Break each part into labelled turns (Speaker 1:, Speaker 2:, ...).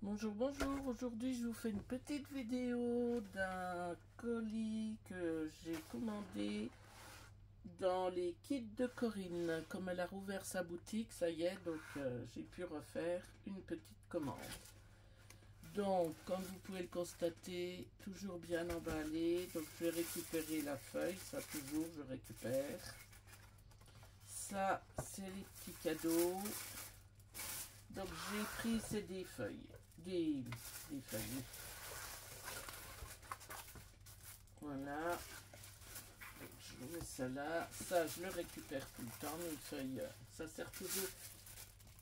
Speaker 1: Bonjour, bonjour. Aujourd'hui, je vous fais une petite vidéo d'un colis que j'ai commandé dans les kits de Corinne. Comme elle a rouvert sa boutique, ça y est, donc j'ai pu refaire une petite commande. Donc, comme vous pouvez le constater, toujours bien emballé. Donc, je vais récupérer la feuille. Ça, toujours, je récupère. Ça, c'est les petits cadeaux. Donc, j'ai pris, c'est des feuilles. Des feuilles. Voilà. Donc, je mets ça là. Ça, je le récupère tout le temps. Mes feuilles, ça sert toujours.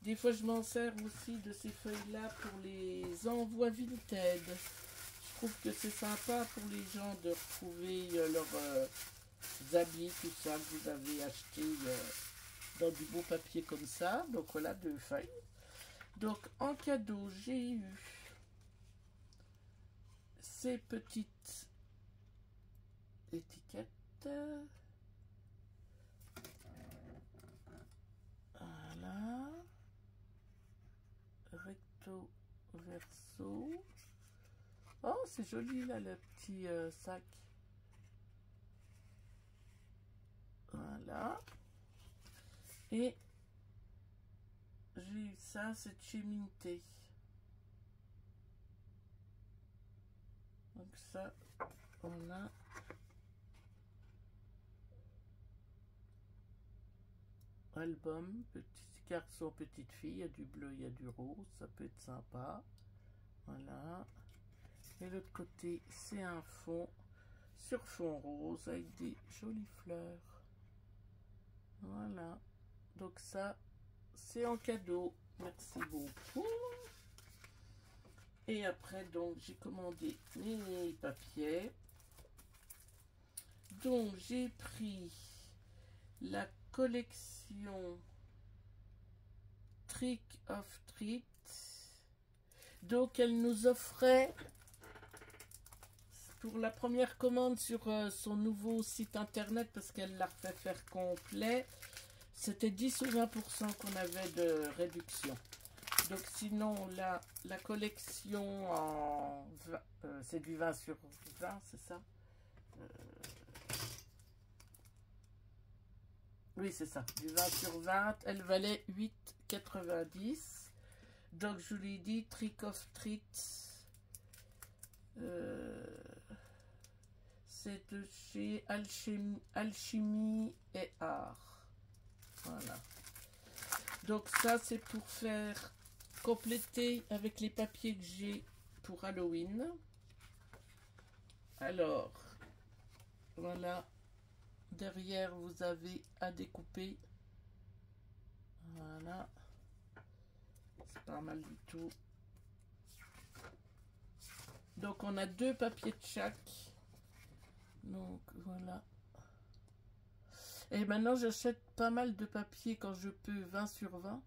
Speaker 1: Des fois, je m'en sers aussi de ces feuilles-là pour les envois Vinted. Je trouve que c'est sympa pour les gens de retrouver leurs habits, tout ça que vous avez acheté dans du beau papier comme ça. Donc voilà, 2 feuilles. Donc en cadeau, j'ai eu ces petites étiquettes. Voilà. Recto verso. Oh, c'est joli là, le petit sac. Voilà. Et j'ai eu ça, c'est chez Minté. Donc ça, on a album, petit garçon, petite fille, il y a du bleu, il y a du rose, ça peut être sympa. Voilà. Et l'autre côté, c'est un fond sur fond rose avec des jolies fleurs. Voilà. Donc ça, c'est en cadeau. Merci beaucoup. Et après, donc, j'ai commandé mes papiers. Donc, j'ai pris la collection Trick of Treat. Donc, elle nous offrait, pour la première commande sur son nouveau site internet, parce qu'elle l'a refait faire complet, c'était 10 ou 20% qu'on avait de réduction. Donc sinon, là, la collection en c'est du 20 sur 20, c'est ça? Oui, c'est ça, du 20 sur 20. Elle valait 8,90. Donc je lui ai dit Trick of Treat. C'est de chez Alchimie et Art. Voilà. Donc ça, c'est pour faire compléter avec les papiers que j'ai pour Halloween. Alors, voilà. Derrière, vous avez à découper. Voilà. C'est pas mal du tout. Donc, on a 2 papiers de chaque. Donc, voilà. Et maintenant, j'achète pas mal de papiers quand je peux, 20 sur 20.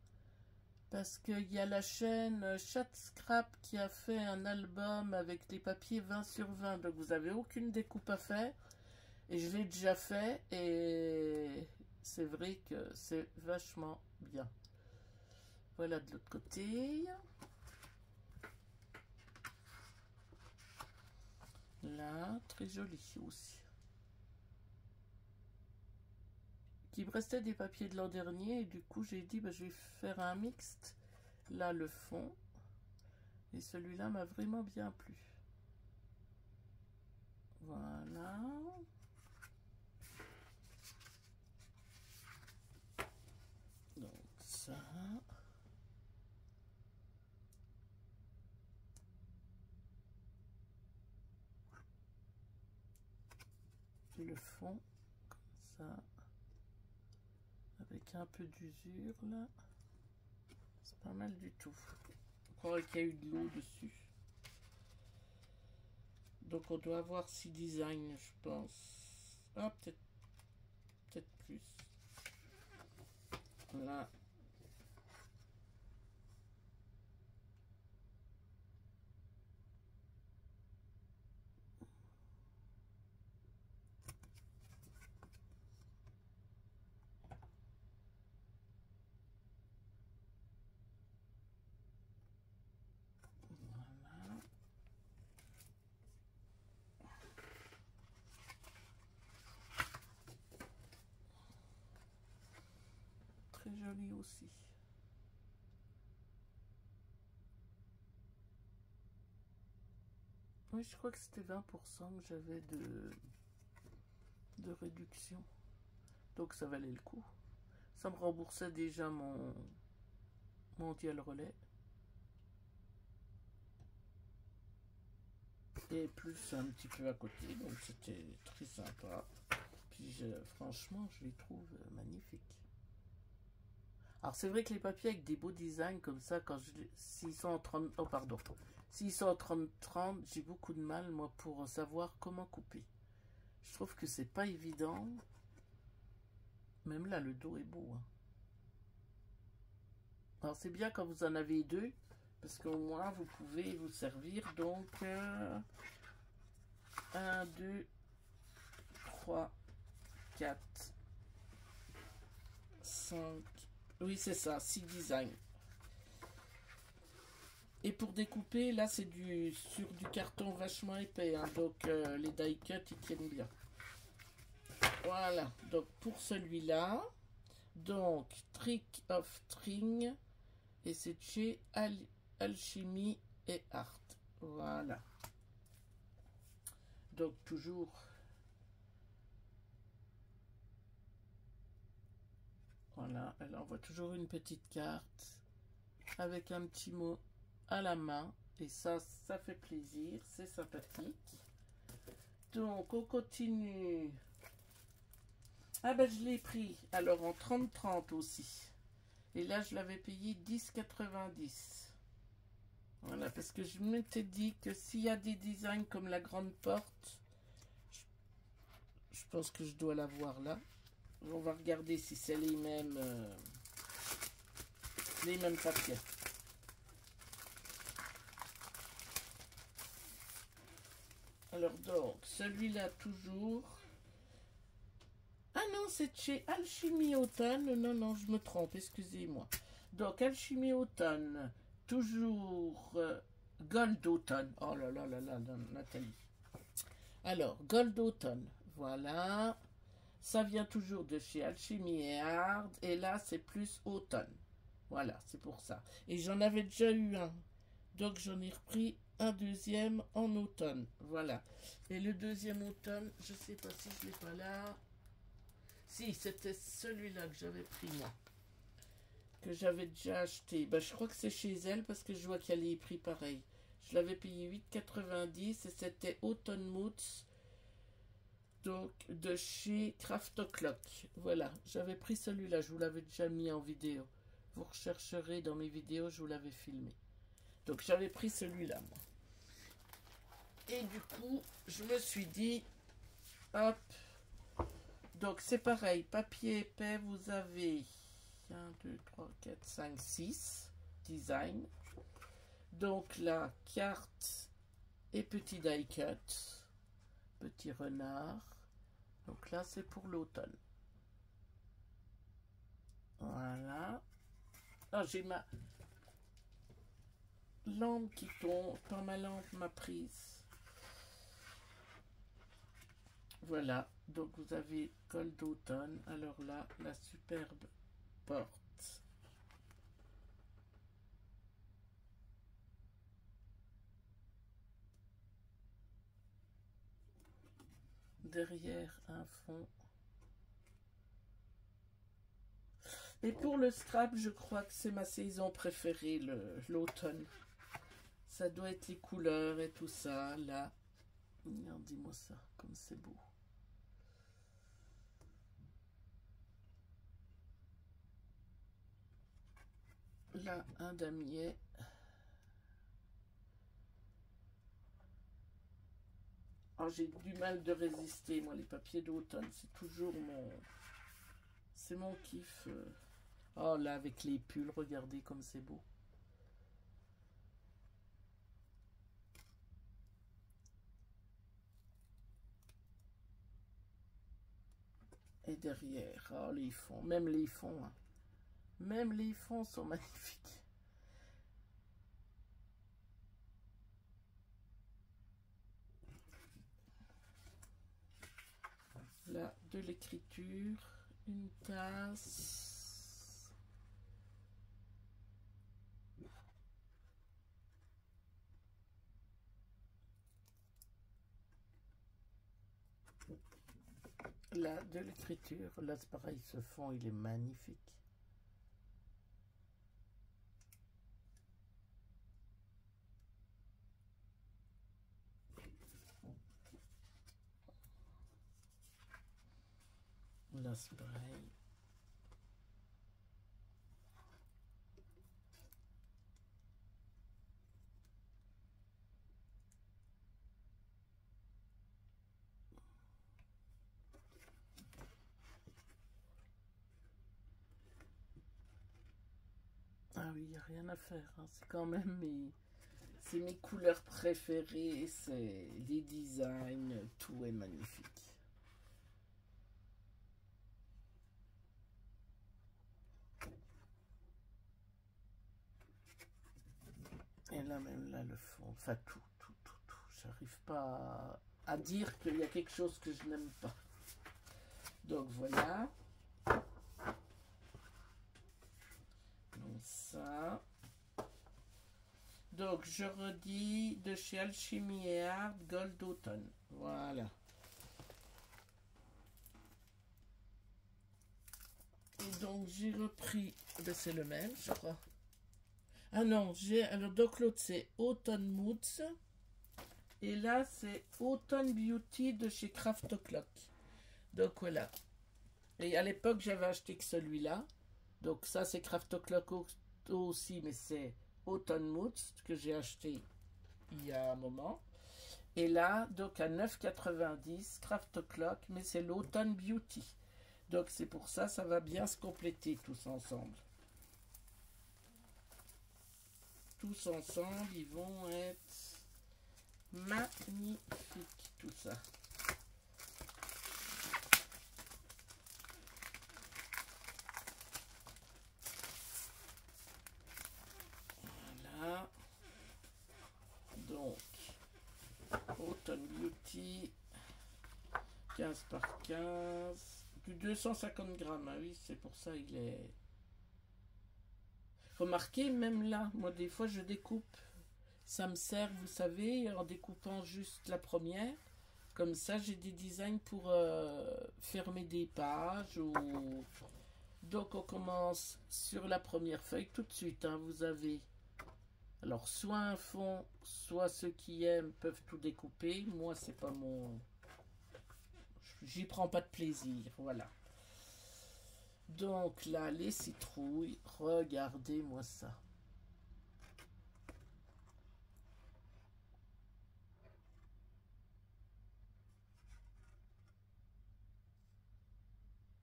Speaker 1: Parce qu'il y a la chaîne Chat Scrap qui a fait un album avec les papiers 20 sur 20. Donc, vous n'avez aucune découpe à faire. Et je l'ai déjà fait. Et c'est vrai que c'est vachement bien. Voilà de l'autre côté. Là, très joli aussi. Il me restait des papiers de l'an dernier et du coup j'ai dit bah, je vais faire un mixte. Là le fond. Et celui-là m'a vraiment bien plu. Voilà. Donc ça. Le fond, comme ça. Avec un peu d'usure là. C'est pas mal du tout. On croirait qu'il y a eu de l'eau dessus. Donc on doit avoir 6 designs, je pense. Ah, peut-être plus. Là. joli aussi. Oui, je crois que c'était 20% que j'avais de réduction. Donc ça valait le coup. Ça me remboursait déjà mon mondial relais. Et plus un petit peu à côté, donc c'était très sympa. Puis franchement, je les trouve magnifiques. Alors c'est vrai que les papiers avec des beaux designs comme ça, quand s'ils sont en 30, oh pardon, s'ils sont en 30-30, j'ai beaucoup de mal moi pour savoir comment couper. Je trouve que c'est pas évident. Même là, le dos est beau. Hein. Alors c'est bien quand vous en avez deux, parce qu'au moins vous pouvez vous servir. Donc 1, 2, 3, 4, 5. Oui, c'est ça, 6 designs. Et pour découper, là, c'est sur du carton vachement épais. Hein, donc, les die cuts, ils tiennent bien. Voilà. Donc, pour celui-là, donc, Trick of String. Et c'est chez Alchimie et Art. Voilà. Donc, toujours... Voilà, elle envoie toujours une petite carte avec un petit mot à la main. Et ça fait plaisir, c'est sympathique. Donc, on continue. Ah ben, je l'ai pris. Alors, en 30-30 aussi. Et là, je l'avais payé 10,90. Voilà, parce que je m'étais dit que s'il y a des designs comme la grande porte, je pense que je dois l'avoir là. On va regarder si c'est les mêmes papiers. Alors donc, celui-là toujours. Ah non, c'est chez Alchimie Automne. Non, non, je me trompe, excusez-moi. Donc, Alchimie Automne, toujours Gold Automne. Oh là là là là, Nathalie. Alors, Gold Automne, voilà. Ça vient toujours de chez Alchimie et Art. Et là, c'est plus automne. Voilà, c'est pour ça. Et j'en avais déjà eu un. Donc, j'en ai repris un deuxième en automne. Voilà. Et le deuxième automne, je sais pas si je l'ai pas là. Si, c'était celui-là que j'avais pris, moi. Que j'avais déjà acheté. Ben, je crois que c'est chez elle parce que je vois qu'il y a les prix pareils. Je l'avais payé 8,90 et c'était Autumn Moods. Donc, de chez Craft O'Clock. Voilà, j'avais pris celui-là, je vous l'avais déjà mis en vidéo. Vous rechercherez dans mes vidéos, je vous l'avais filmé. Donc, j'avais pris celui-là, moi. Et du coup, je me suis dit, hop. Donc, c'est pareil, papier épais, vous avez 1, 2, 3, 4, 5, 6 design. Donc, là, carte et petit die cut. Petit renard. Donc là, c'est pour l'automne. Voilà. Ah, j'ai ma lampe qui tombe. Quand ma lampe m'a prise. Voilà. Donc vous avez col d'automne. Alors là, la superbe porte. Derrière un fond. Et pour le strap, je crois que c'est ma saison préférée, l'automne. Ça doit être les couleurs et tout ça, là. Regardez-moi ça, comme c'est beau. Là, un damier. Oh, j'ai du mal de résister, moi, les papiers d'automne. C'est toujours mon... C'est mon kiff. Oh, là, avec les pulls, regardez comme c'est beau. Et derrière, oh, les fonds. Même les fonds, hein. Même les fonds sont magnifiques. Là, de l'écriture, une tasse. Là, de l'écriture. Là, c'est pareil, ce fond, il est magnifique. Là, c'est pareil. Ah oui, il n'y a rien à faire. Hein. C'est quand même c'est mes couleurs préférées. C'est les designs. Tout est magnifique. Et là, même là, le fond. Enfin, tout. J'arrive pas à dire qu'il y a quelque chose que je n'aime pas. Donc, voilà. Donc, ça. Donc, je redis de chez Alchimie et Art, Gold Automne. Voilà. Et donc, j'ai repris... Ben, c'est le même, je crois. Ah non, alors donc l'autre c'est Autumn Moods. Et là c'est Autumn Beauty de chez Craft O'Clock. Donc voilà. Et à l'époque j'avais acheté que celui-là. Donc ça c'est Craft O'Clock aussi, mais c'est Autumn Moods que j'ai acheté il y a un moment. Et là, donc à 9,90 Craft O'Clock, mais c'est l'Autumn Beauty. Donc c'est pour ça, ça va bien se compléter tous ensemble. Tous ensemble, ils vont être magnifiques, tout ça. Voilà. Donc, Autumn Beauty, 15 par 15, du 250 grammes. Ah oui, c'est pour ça il est... Remarquez, même là, moi des fois je découpe. Ça me sert, vous savez, en découpant juste la première. Comme ça, j'ai des designs pour fermer des pages. Donc, on commence sur la première feuille tout de suite. Hein, vous avez, alors, soit un fond, soit ceux qui aiment peuvent tout découper. Moi, c'est pas mon... J'y prends pas de plaisir, voilà. Donc là, les citrouilles, regardez-moi ça.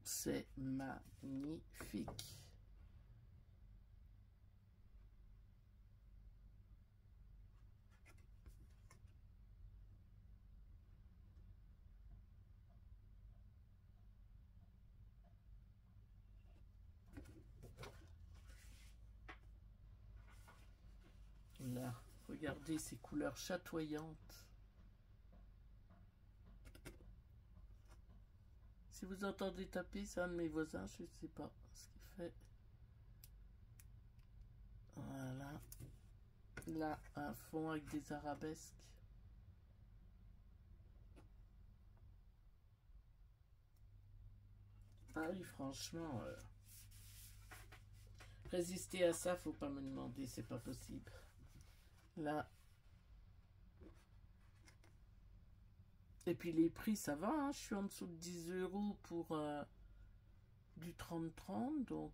Speaker 1: C'est magnifique. Là, regardez ces couleurs chatoyantes. Si vous entendez taper, c'est un de mes voisins, je ne sais pas ce qu'il fait. Voilà. Là, un fond avec des arabesques. Ah oui, franchement, résister à ça, faut pas me demander, c'est pas possible. Là. Et puis les prix, ça va, hein, je suis en dessous de 10 € pour du 30-30, donc...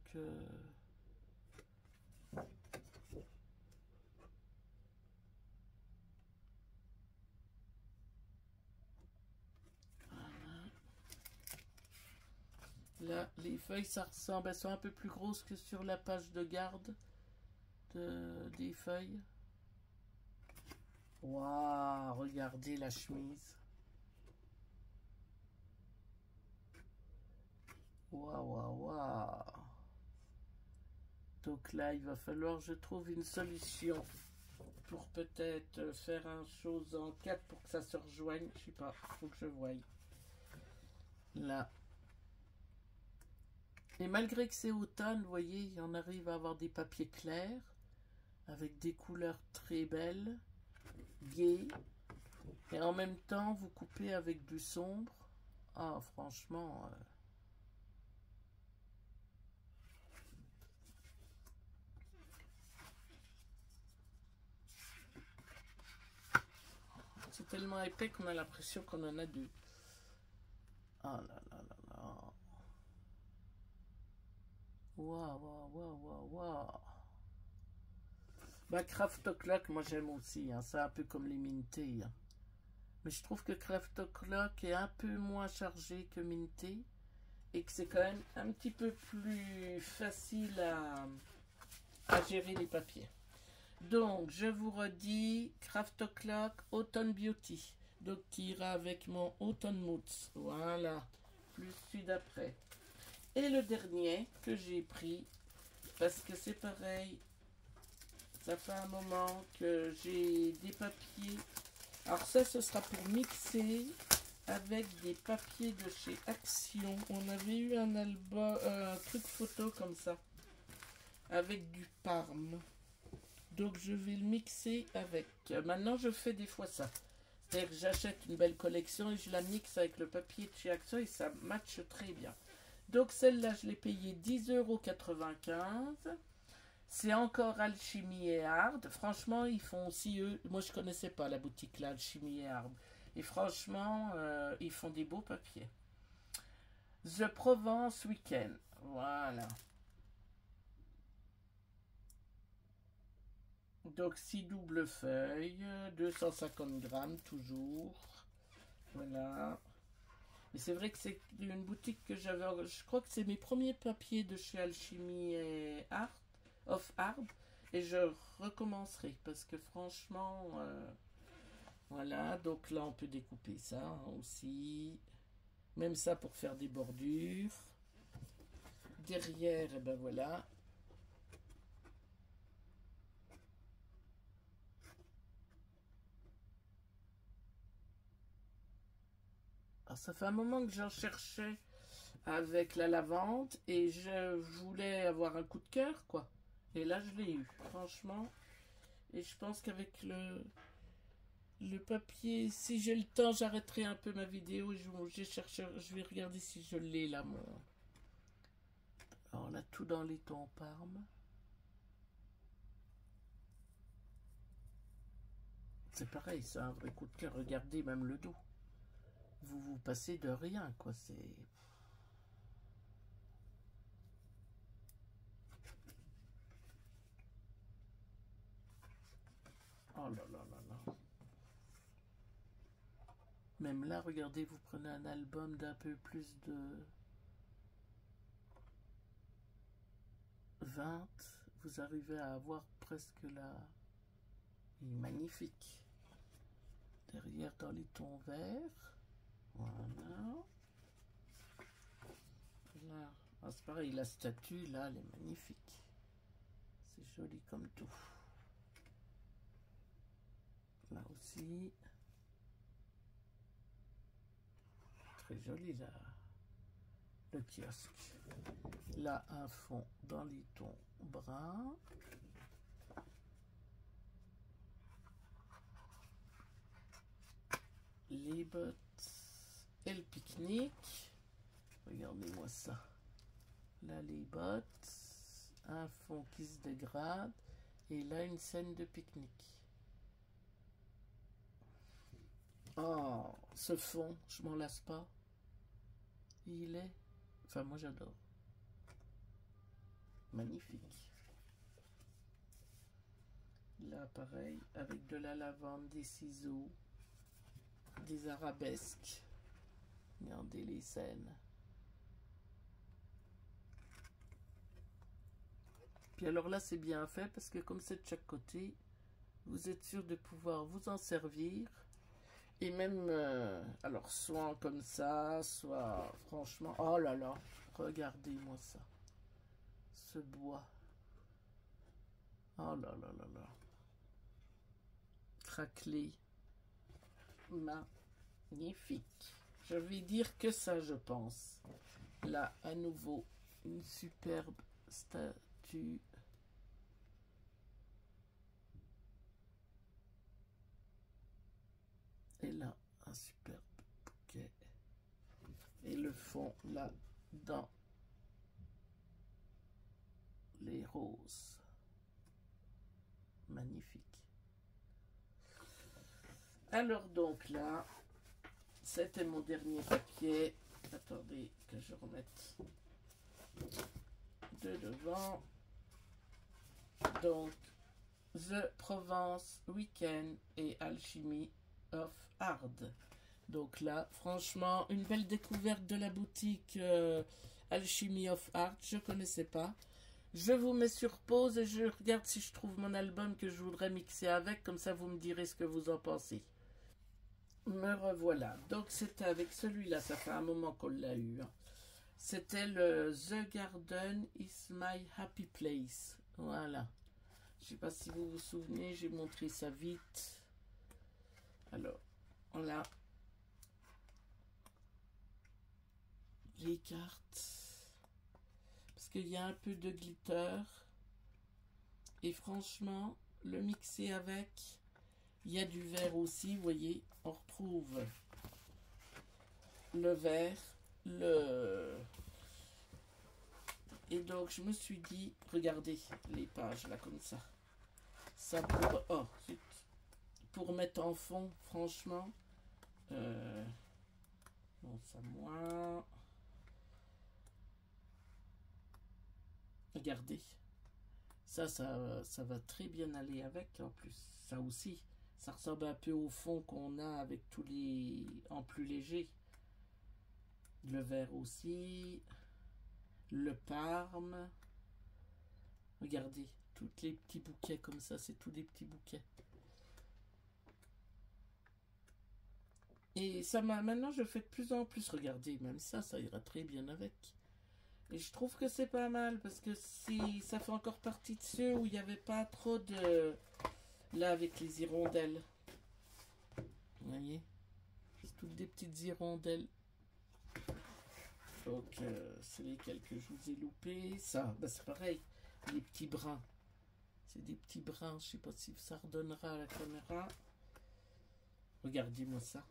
Speaker 1: Là, les feuilles, ça ressemble, elles sont un peu plus grosses que sur la page de garde des feuilles. Waouh, regardez la chemise. Waouh, waouh, waouh. Donc là, il va falloir que je trouve une solution pour peut-être faire un chose en 4 pour que ça se rejoigne. Je sais pas, faut que je voie. Là. Et malgré que c'est automne, vous voyez, on arrive à avoir des papiers clairs avec des couleurs très belles, gaies. Et en même temps, vous coupez avec du sombre. Ah, franchement... c'est tellement épais qu'on a l'impression qu'on en a deux. Oh là là là là. Waouh, waouh, waouh, waouh, waouh. Bah, Craft O'Clock, moi j'aime aussi. Hein. C'est un peu comme les Minté. Hein. Mais je trouve que Craft O'Clock est un peu moins chargé que Minté. Et que c'est quand même un petit peu plus facile à gérer les papiers. Donc, je vous redis, Craft O'Clock, Autumn Beauty. Donc, qui ira avec mon Autumn Moods. Voilà. Plus celui d'après. Et le dernier que j'ai pris, parce que c'est pareil, ça fait un moment que j'ai des papiers. Alors ça, ce sera pour mixer avec des papiers de chez Action. On avait eu un album, un truc photo comme ça, avec du Parme. Donc je vais le mixer avec. Maintenant, je fais des fois ça. C'est-à-dire que j'achète une belle collection et je la mixe avec le papier de chez Action et ça matche très bien. Donc celle-là, je l'ai payée 10,95 €. C'est encore Alchimie et Art. Franchement, ils font aussi eux. Moi, je connaissais pas la boutique là, Alchimie et Art. Et franchement, ils font des beaux papiers. The Provence Weekend. Voilà. Donc 6 doubles feuilles, 250 grammes toujours. Voilà. Mais c'est vrai que c'est une boutique que j'avais. Je crois que c'est mes premiers papiers de chez Alchimie et Art, of Art. Et je recommencerai parce que franchement, voilà. Donc là, on peut découper ça hein, aussi. Même ça pour faire des bordures. Derrière, et ben voilà. Alors, ça fait un moment que j'en cherchais avec la lavande et je voulais avoir un coup de cœur, quoi. Et là, je l'ai eu, franchement. Et je pense qu'avec le papier, si j'ai le temps, j'arrêterai un peu ma vidéo. Je vais regarder si je l'ai là, mon... Alors, on a tout dans les tons Parme. C'est pareil, c'est un vrai coup de cœur. Regardez même le dos. Vous passez de rien, quoi. C'est... Oh là là là là. Même là, regardez, vous prenez un album d'un peu plus de 20, vous arrivez à avoir presque là. Il est magnifique. Derrière dans les tons verts. Voilà. Là. Ah, c'est pareil, la statue là, elle est magnifique. C'est joli comme tout. Là aussi. Très joli là. Le kiosque. Là, un fond dans les tons bruns. Les bottes et le pique-nique. Regardez-moi ça. Là, les bottes. Un fond qui se dégrade. Et là, une scène de pique-nique. Oh, ce fond, je m'en lasse pas. Il est... Enfin, moi, j'adore. Magnifique. Là, pareil, avec de la lavande, des ciseaux, des arabesques. Regardez les scènes. Puis alors là, c'est bien fait parce que comme c'est de chaque côté, vous êtes sûr de pouvoir vous en servir. Et même, alors, soit comme ça, soit franchement... Oh là là, regardez-moi ça. Ce bois. Oh là là là là. Craquelé. Magnifique. Je vais dire que ça, je pense. Là, à nouveau, une superbe statue. Et là, un superbe bouquet. fond là dans les roses. Magnifique. Alors donc là, c'était mon dernier papier. Attendez que je remette de devant. Donc, The Provence Weekend et Alchemy of Art. Donc là, franchement, une belle découverte de la boutique Alchemy of Art. Je ne connaissais pas. Je vous mets sur pause et je regarde si je trouve mon album que je voudrais mixer avec. Comme ça, vous me direz ce que vous en pensez. Me revoilà. Donc, c'était avec celui-là. Ça fait un moment qu'on l'a eu. Hein. C'était le The Garden is my happy place. Voilà. Je ne sais pas si vous vous souvenez. J'ai montré ça vite. Alors, voilà. Les cartes. Parce qu'il y a un peu de glitter. Et franchement, le mixer avec, il y a du vert aussi, vous voyez. On retrouve le vert, Et donc, je me suis dit, regardez les pages là, comme ça. Ça pour... Oh, zut. Pour mettre en fond, franchement. Non, ça moins... Regardez, ça va très bien aller avec. En plus, ça aussi, ça ressemble un peu au fond qu'on a avec tous les en plus léger. Le vert aussi, le parme. Regardez, tous les petits bouquets comme ça, c'est tous des petits bouquets. Et ça m'a maintenant, je fais de plus en plus. Regardez, même ça ira très bien avec. Et je trouve que c'est pas mal parce que si ça fait encore partie de ceux où il n'y avait pas trop de... Là, avec les hirondelles. Vous voyez? C'est toutes des petites hirondelles. Donc, c'est lesquels que je vous ai loupés. Ça, ben c'est pareil. Les petits brins. C'est des petits brins. Je sais pas si ça redonnera à la caméra. Regardez-moi ça.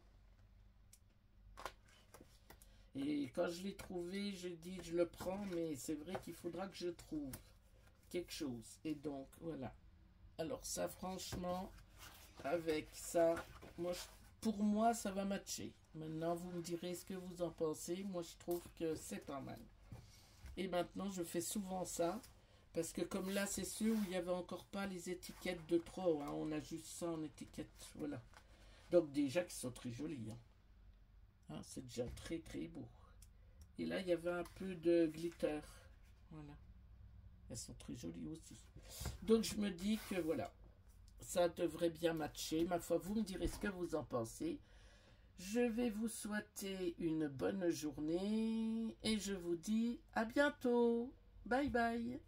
Speaker 1: Et quand je l'ai trouvé, je dis je le prends, mais c'est vrai qu'il faudra que je trouve quelque chose. Et donc, voilà. Alors ça, franchement, avec ça, pour moi, ça va matcher. Maintenant, vous me direz ce que vous en pensez. Moi, je trouve que c'est pas mal. Et maintenant, je fais souvent ça. Parce que comme là, c'est ceux où il n'y avait encore pas les étiquettes de trop. Hein. On a juste ça en étiquette. Voilà. Donc déjà, qui sont très jolis. Hein. Hein, c'est déjà très très beau. Et là, il y avait un peu de glitter. Voilà. Elles sont très jolies aussi. Donc, je me dis que voilà. Ça devrait bien matcher. Ma foi, vous me direz ce que vous en pensez. Je vais vous souhaiter une bonne journée. Et je vous dis à bientôt. Bye bye.